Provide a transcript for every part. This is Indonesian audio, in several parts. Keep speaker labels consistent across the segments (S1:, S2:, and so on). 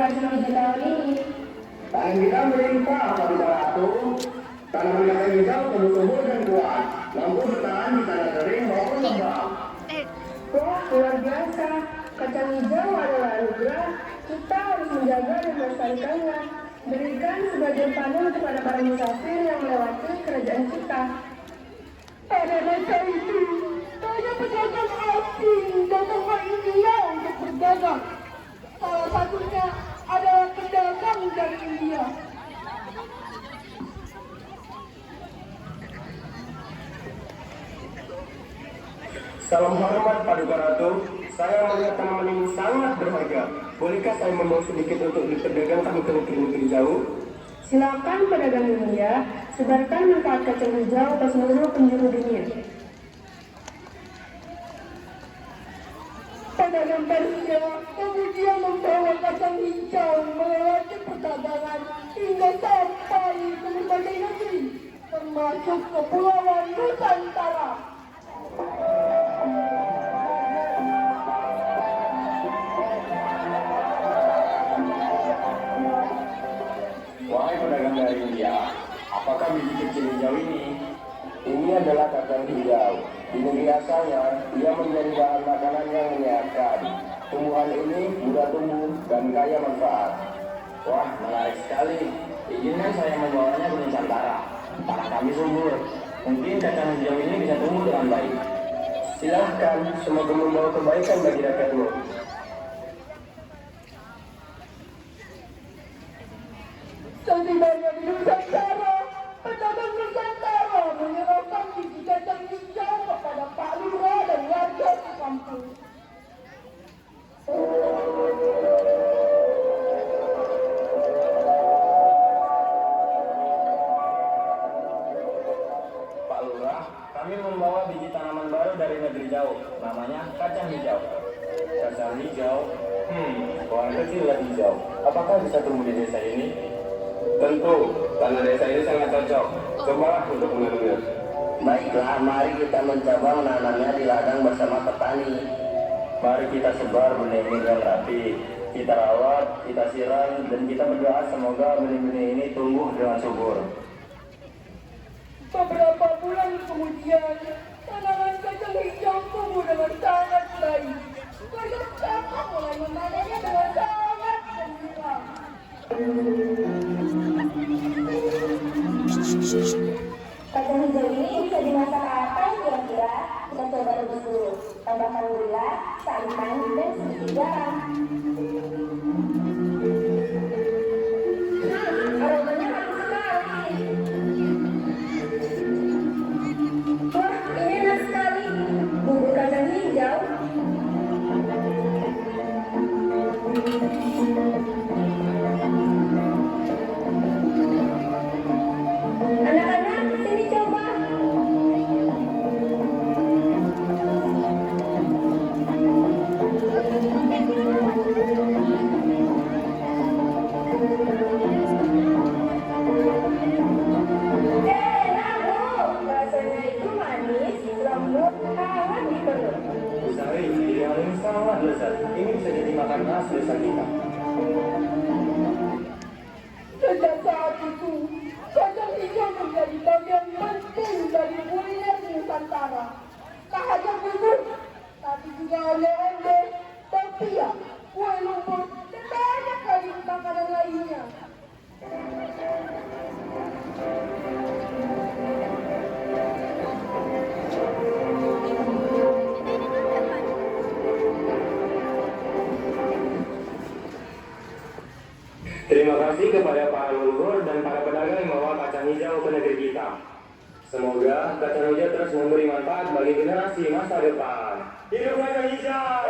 S1: kacang hijau tahun ini?
S2: Tangan kita melimpah pada ratu. Tanaman kacang hijau tumbuh-tumbuh dan kuat, mampu bertahan di tanah kering maupun lembab.
S1: Wah, luar biasa. Kacang hijau adalah anugerah. Kita harus menjaga dan melestarikannya. Berikan sebagai panen kepada para musafir yang melewati kerajaan kita.
S3: Pada masa itu, banyak pedagang asing datang ke India untuk berdagang. Salah satunya adalah pedagang dari India.
S2: Salam hormat Paduka Ratu, saya melihat tanaman ini sangat berharga. Bolehkah saya membawa sedikit untuk diperdagangkan ke negeri-negeri jauh?
S1: Silakan pedagang India, sebarkan manfaat kacang hijau ke seluruh penjuru dunia.
S3: Pedagang Persia kemudian membawa kacang hijau melewati perdagangan hingga sampai ke berbagai negeri, termasuk kepulauan Nusantara.
S2: Wahai pedagang dari India, apakah biji kecil hijau ini? Ini adalah kacang hijau. Di negeri asalnya, ia menjadi bahan makanan yang menyehatkan. Tumbuhan ini mudah tumbuh dan kaya manfaat. Wah, menarik sekali. Izinkan saya membawanya ke Nusantara. Tanah kami subur. Mungkin kacang hijau ini bisa tumbuh dengan baik. Silahkan, semoga membawa kebaikan bagi rakyatmu.
S3: Setibanya di Nusantara, pedagang Nusantara menyerahkan biji kacang hijau kepada Pak Lurah dan warga sekampung.
S2: Pak Lurah, kami membawa biji tanaman baru dari negeri jauh, namanya kacang hijau. Kacang hijau? Pohon kecil dan hijau. Apakah bisa tumbuh di desa ini? Tentu, tanah desa ini sangat cocok. Cobalah untuk menanamnya. Baiklah, mari kita mencoba menanamnya di ladang bersama petani. Mari kita sebar benih ini dengan rapi. Kita rawat, kita siram, dan kita berdoa semoga benih-benih ini tumbuh dengan subur.
S3: Beberapa bulan kemudian, tanaman kacang hijau tumbuh dengan sangat baik. Warga sekampung mulai memanennya dengan sangat gembira.
S1: Kacang hijau ini bisa dimasak apa kira-kira? Kita coba rebus dulu. Tambahkan gula, santan, dan sedikit garam. Aromanya bagus sekali. Wah, ini enak sekali. Bubur kacang hijau. Anak-anak, sini coba. Enak, Bu. Rasanya itu manis, lembut, hangat di perut.
S2: Sari, pilihan ini sangat lezat. Ini bisa jadi makan khas desa kita.
S3: Sejak saat itu, kacang hijau menjadi bagian penting dari kuliner Nusantara. Tak hanya bubur, tapi juga oleh-oleh, bakpia, kue lumpur, dan banyak lagi makanan lainnya.
S2: Terima kasih kepada para leluhur dan para pedagang yang membawa kacang hijau ke negeri kita. Semoga kacang hijau terus memberi manfaat bagi generasi masa depan. Hidup kacang hijau!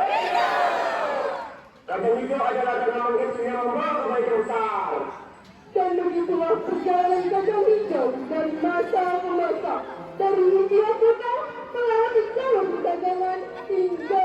S2: Kacang hijau adalah tanaman kecil yang membawa kebaikan besar.
S3: Dan begitulah perjalanan kacang hijau dari masa ke masa, dari India kuno melewati jalur perdagangan hingga